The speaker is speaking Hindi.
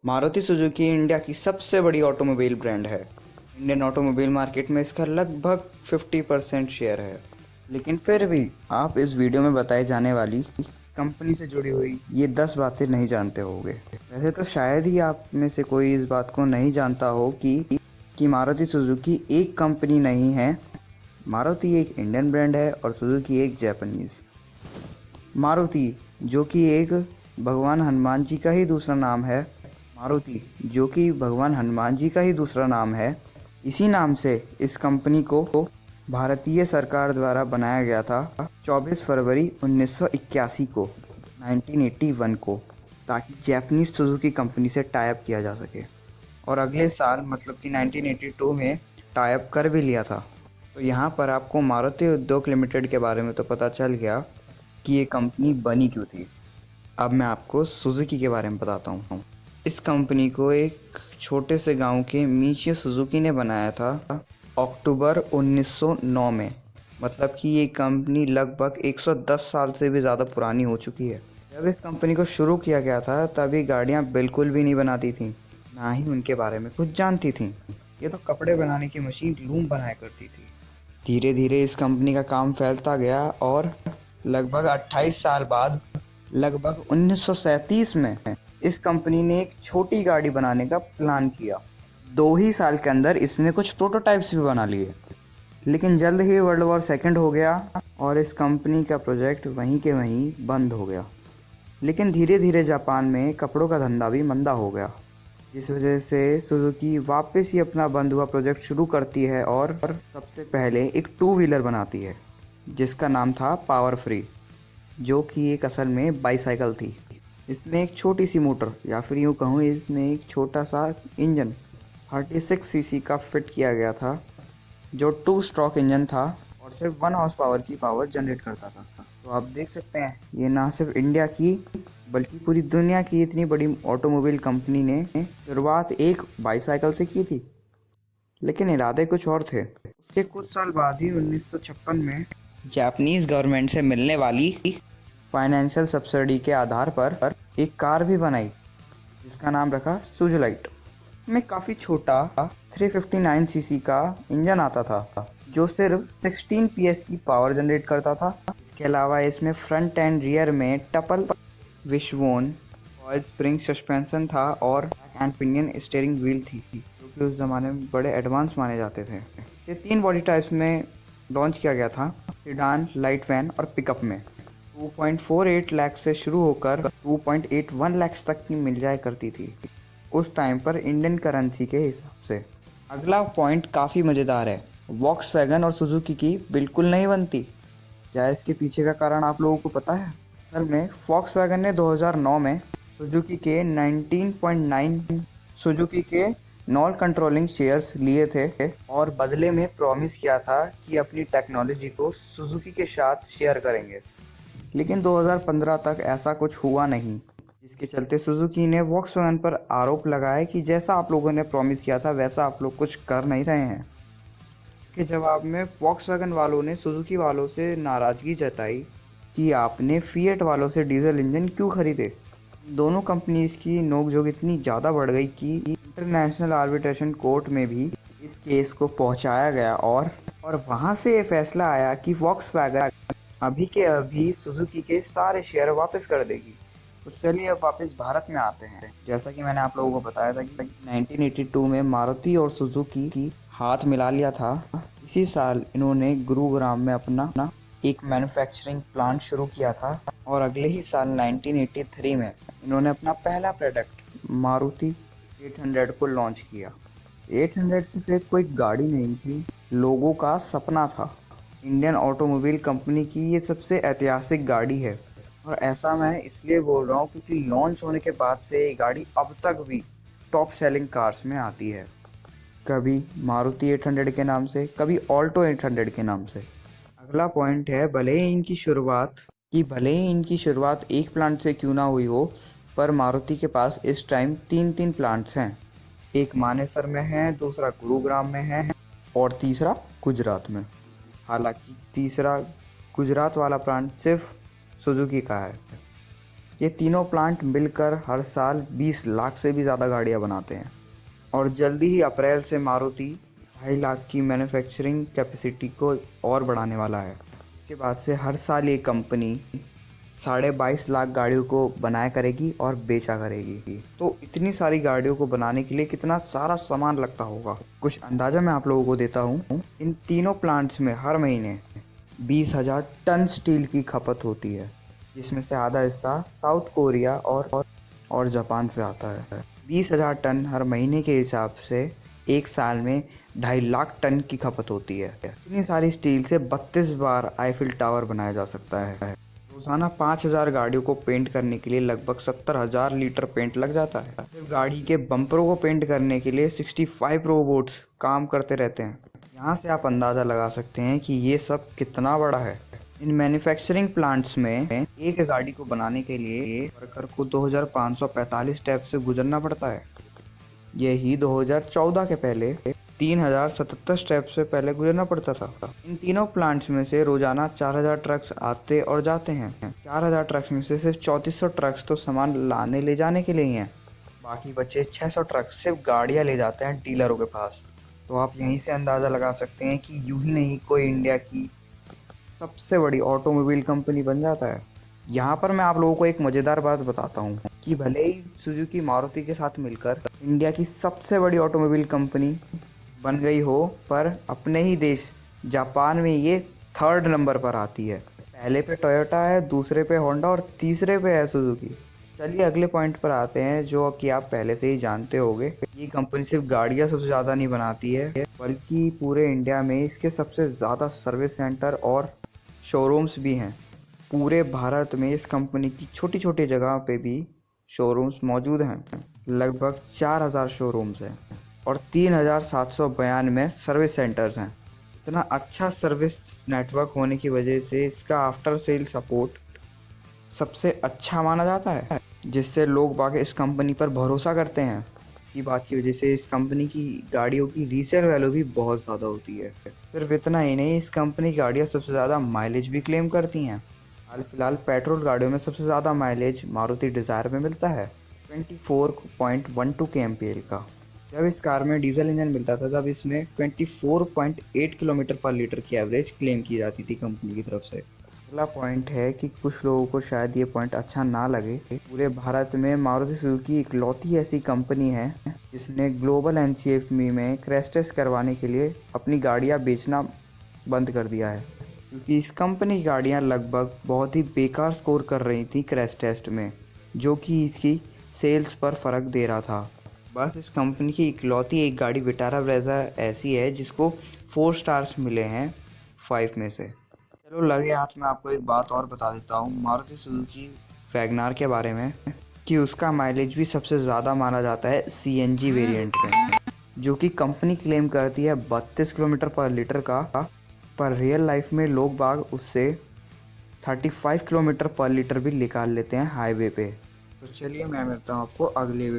मारुति सुजुकी इंडिया की सबसे बड़ी ऑटोमोबाइल ब्रांड है। इंडियन ऑटोमोबाइल मार्केट में इसका लगभग 50% शेयर है। लेकिन फिर भी आप इस वीडियो में बताई जाने वाली कंपनी से जुड़ी हुई ये 10 बातें नहीं जानते होंगे। वैसे तो शायद ही आप में से कोई इस बात को नहीं जानता हो कि मारुति सुजुकी एक कंपनी नहीं है। मारुति एक इंडियन ब्रांड है और सुजुकी एक जापानीज़। मारुति जो कि एक भगवान हनुमान जी का ही दूसरा नाम है। मारुति जो कि भगवान हनुमान जी का ही दूसरा नाम है। इसी नाम से इस कंपनी को भारतीय सरकार द्वारा बनाया गया था 24 फरवरी 1981 को 1981 को, ताकि जापानीज सुजुकी कंपनी से टाई अप किया जा सके। और अगले साल मतलब कि 1982 में टाई अप कर भी लिया था। तो यहाँ पर आपको मारुति उद्योग लिमिटेड के बारे में तो पता चल गया कि ये कंपनी बनी क्यों थी। अब मैं आपको सुजुकी के बारे में बताता हूँ। इस कंपनी को एक छोटे से गांव के मिचियो सुजुकी ने बनाया था अक्टूबर 1909 में। मतलब कि ये कंपनी लगभग 110 साल से भी ज़्यादा पुरानी हो चुकी है। जब इस कंपनी को शुरू किया गया था तभी गाड़ियाँ बिल्कुल भी नहीं बनाती थी, ना ही उनके बारे में कुछ जानती थी। ये तो कपड़े बनाने की मशीन लूम बनाया करती थी। धीरे धीरे इस कंपनी का काम फैलता गया और लगभग 28 साल बाद लगभग 1937 में इस कंपनी ने एक छोटी गाड़ी बनाने का प्लान किया। 2 ही साल के अंदर इसने कुछ प्रोटोटाइप्स भी बना लिए। लेकिन जल्द ही वर्ल्ड वॉर सेकेंड हो गया और इस कंपनी का प्रोजेक्ट वहीं के वहीं बंद हो गया। लेकिन धीरे धीरे जापान में कपड़ों का धंधा भी मंदा हो गया, जिस वजह से सुजुकी वापस ही अपना बंद हुआ प्रोजेक्ट शुरू करती है और सबसे पहले एक 2 व्हीलर बनाती है जिसका नाम था पावर फ्री, जो कि एक असल में बाईसाइकिल थी। इसमें एक छोटी सी मोटर या फिर यूँ कहूँ इसमें एक छोटा सा इंजन 36 सीसी का फिट किया गया था, जो 2 स्ट्रोक इंजन था और सिर्फ 1 हॉर्स पावर की पावर जनरेट करता था। तो आप देख सकते हैं ये ना सिर्फ इंडिया की बल्कि पूरी दुनिया की इतनी बड़ी ऑटोमोबाइल कंपनी ने शुरुआत एक बाईसाइकिल से की थी। लेकिन इरादे कुछ और थे। उसके कुछ साल बाद ही 1956 में जापानीज गवर्नमेंट से मिलने वाली फाइनेंशियल सब्सिडी के आधार पर एक कार भी बनाई जिसका नाम रखा सुजुलाइट। इसमें काफ़ी छोटा 359 सीसी का इंजन आता था जो सिर्फ 16 पीएस की पावर जनरेट करता था। इसके अलावा इसमें फ्रंट एंड रियर में टपल विशवोन ऑयल स्प्रिंग सस्पेंशन था और एंड पिनियन स्टीयरिंग व्हील थी, जो कि उस ज़माने में बड़े एडवांस माने जाते थे। ये 3 बॉडी टाइप्स में लॉन्च किया गया था, सेडान, लाइट वैन और पिकअप में। 2.48 लाख से शुरू होकर 2.81 लाख तक की मिल जाया करती थी उस टाइम पर इंडियन करेंसी के हिसाब से। अगला पॉइंट काफ़ी मज़ेदार है, वॉक्सवैगन और सुजुकी की बिल्कुल नहीं बनती। क्या इसके पीछे का कारण आप लोगों को पता है? असल में वॉक्सवैगन ने 2009 में सुजुकी के 19.9 सुजुकी के नॉन कंट्रोलिंग शेयर्स लिए थे और बदले में प्रॉमिस किया था कि अपनी टेक्नोलॉजी को सुजुकी के साथ शेयर करेंगे। लेकिन 2015 तक ऐसा कुछ हुआ नहीं, जिसके चलते सुजुकी ने वॉक्सवैगन पर आरोप लगाया कि जैसा आप लोगों ने प्रॉमिस किया था वैसा आप लोग कुछ कर नहीं रहे हैं। इसके जवाब में वॉक्सवैगन वालों ने सुजुकी वालों से नाराज़गी जताई कि आपने फिएट वालों से डीजल इंजन क्यों खरीदे। दोनों कंपनीज की नोकझोंक इतनी ज़्यादा बढ़ गई कि इंटरनेशनल आर्बिट्रेशन कोर्ट में भी इस केस को पहुंचाया गया और वहां से ये फैसला आया कि वॉक्सवैगन अभी के अभी सुजुकी के सारे शेयर वापस कर देगी। तो चलिए अब वापस भारत में आते हैं। जैसा कि मैंने आप लोगों को बताया था कि 1982 में मारुति और सुजुकी की हाथ मिला लिया था। इसी साल इन्होंने गुरुग्राम में अपना एक मैन्युफैक्चरिंग प्लांट शुरू किया था और अगले ही साल 1983 में इन्होंने अपना पहला प्रोडक्ट मारुति 800 को लॉन्च किया। 800 सिर्फ कोई गाड़ी नहीं थी, लोगों का सपना था। इंडियन ऑटोमोबाइल कंपनी की ये सबसे ऐतिहासिक गाड़ी है और ऐसा मैं इसलिए बोल रहा हूँ क्योंकि लॉन्च होने के बाद से ये गाड़ी अब तक भी टॉप सेलिंग कार्स में आती है। कभी मारुति 800 के नाम से, कभी ऑल्टो 800 के नाम से। अगला पॉइंट है, भले ही इनकी शुरुआत एक प्लांट से क्यों ना हुई हो, पर मारुति के पास इस टाइम 3 प्लांट्स हैं। एक मानेसर में है, दूसरा गुरुग्राम में है और तीसरा गुजरात में। हालांकि तीसरा गुजरात वाला प्लांट सिर्फ सुजुकी का है। ये तीनों प्लांट मिलकर हर साल 20 लाख से भी ज़्यादा गाड़ियाँ बनाते हैं और जल्दी ही अप्रैल से मारुति 2.5 लाख की मैन्युफैक्चरिंग कैपेसिटी को और बढ़ाने वाला है। इसके बाद से हर साल ये कंपनी 22.5 लाख गाड़ियों को बनाया करेगी और बेचा करेगी। तो इतनी सारी गाड़ियों को बनाने के लिए कितना सारा सामान लगता होगा, कुछ अंदाज़ा मैं आप लोगों को देता हूँ। इन तीनों प्लांट्स में हर महीने 20,000 टन स्टील की खपत होती है, जिसमें से आधा हिस्सा साउथ कोरिया और जापान से आता है। 20,000 टन हर महीने के हिसाब से एक साल में 2.5 लाख टन की खपत होती है। इतनी सारी स्टील से 32 बार आईफिल टावर बनाया जा सकता है। रोजाना 5,000 गाड़ियों को पेंट करने के लिए लगभग 70,000 लीटर पेंट लग जाता है। सिर्फ गाड़ी के बम्परों को पेंट करने के लिए 65 रोबोट्स काम करते रहते हैं। यहाँ से आप अंदाज़ा लगा सकते हैं कि ये सब कितना बड़ा है। इन मैन्युफैक्चरिंग प्लांट्स में एक गाड़ी को बनाने के लिए वर्कर को 2,545 स्टेप से गुजरना पड़ता है। यही 2014 के पहले 3,077 स्टेप से पहले गुजरना पड़ता था। इन तीनों प्लांट्स में से रोजाना 4,000 ट्रक्स आते और जाते हैं। 4,000 ट्रक्स में से सिर्फ 3400 ट्रक्स तो सामान लाने ले जाने के लिए ही हैं। बाकी बचे 600 ट्रक्स सिर्फ गाड़ियाँ ले जाते हैं डीलरों के पास। तो आप यहीं से अंदाज़ा लगा सकते हैं कि यूं ही नहीं कोई इंडिया की सबसे बड़ी ऑटोमोबाइल कंपनी बन जाता है। यहाँ पर मैं आप लोगों को एक मज़ेदार बात बताता हूँ कि भले ही सुजुकी मारुति के साथ मिलकर इंडिया की सबसे बड़ी ऑटोमोबाइल कंपनी बन गई हो, पर अपने ही देश जापान में ये 3rd नंबर पर आती है। पहले पे टोयोटा है, दूसरे पे होंडा और तीसरे पे है सुजुकी। चलिए अगले पॉइंट पर आते हैं, जो कि आप पहले से ही जानते होंगे। ये कंपनी सिर्फ गाड़ियाँ सबसे ज़्यादा नहीं बनाती है, बल्कि पूरे इंडिया में इसके सबसे ज़्यादा सर्विस सेंटर और शोरूम्स भी हैं। पूरे भारत में इस कंपनी की छोटी छोटी जगह पे भी शोरूम्स मौजूद हैं। लगभग 4,000 शोरूम्स हैं और 3,792 सर्विस सेंटर्स हैं। इतना अच्छा सर्विस नेटवर्क होने की वजह से इसका आफ्टर सेल सपोर्ट सबसे अच्छा माना जाता है, जिससे लोग बाकी इस कंपनी पर भरोसा करते हैं। की बात की वजह से इस कंपनी की गाड़ियों की रीसेल वैल्यू भी बहुत ज़्यादा होती है। सिर्फ इतना ही नहीं, इस कंपनी की गाड़ियाँ सबसे ज़्यादा माइलेज भी क्लेम करती हैं। हाल फिलहाल पेट्रोल गाड़ियों में सबसे ज़्यादा माइलेज मारुति डिज़ायर में मिलता है, 24.12 kmpl का। जब इस कार में डीजल इंजन मिलता था तब इसमें 24.8 किलोमीटर पर लीटर की एवरेज क्लेम की जाती थी कंपनी की तरफ से। अगला पॉइंट है कि कुछ लोगों को शायद ये पॉइंट अच्छा ना लगे। पूरे भारत में मारुति सुजुकी इकलौती ऐसी कंपनी है जिसने ग्लोबल NCFM में क्रैश टेस्ट करवाने के लिए अपनी गाड़ियाँ बेचना बंद कर दिया है, क्योंकि इस कंपनी की गाड़ियाँ लगभग बहुत ही बेकार स्कोर कर रही थी क्रैश टेस्ट में, जो कि इसकी सेल्स पर फ़र्क दे रहा था। बस इस कंपनी की इकलौती एक गाड़ी विटारा ब्रेज़ा ऐसी है जिसको 4 स्टार्स मिले हैं 5 में से। चलो लगे हाथ में आपको एक बात और बता देता हूँ मारुति सुजुकी वैगनार के बारे में, कि उसका माइलेज भी सबसे ज़्यादा माना जाता है CNG वेरिएंट में, जो कि कंपनी क्लेम करती है 32 किलोमीटर पर लीटर का, पर रियल लाइफ में लोग बाग उससे 35 किलोमीटर पर लीटर भी निकाल लेते हैं हाईवे पे। तो चलिए मैं मिलता हूँ आपको अगले वीडियो।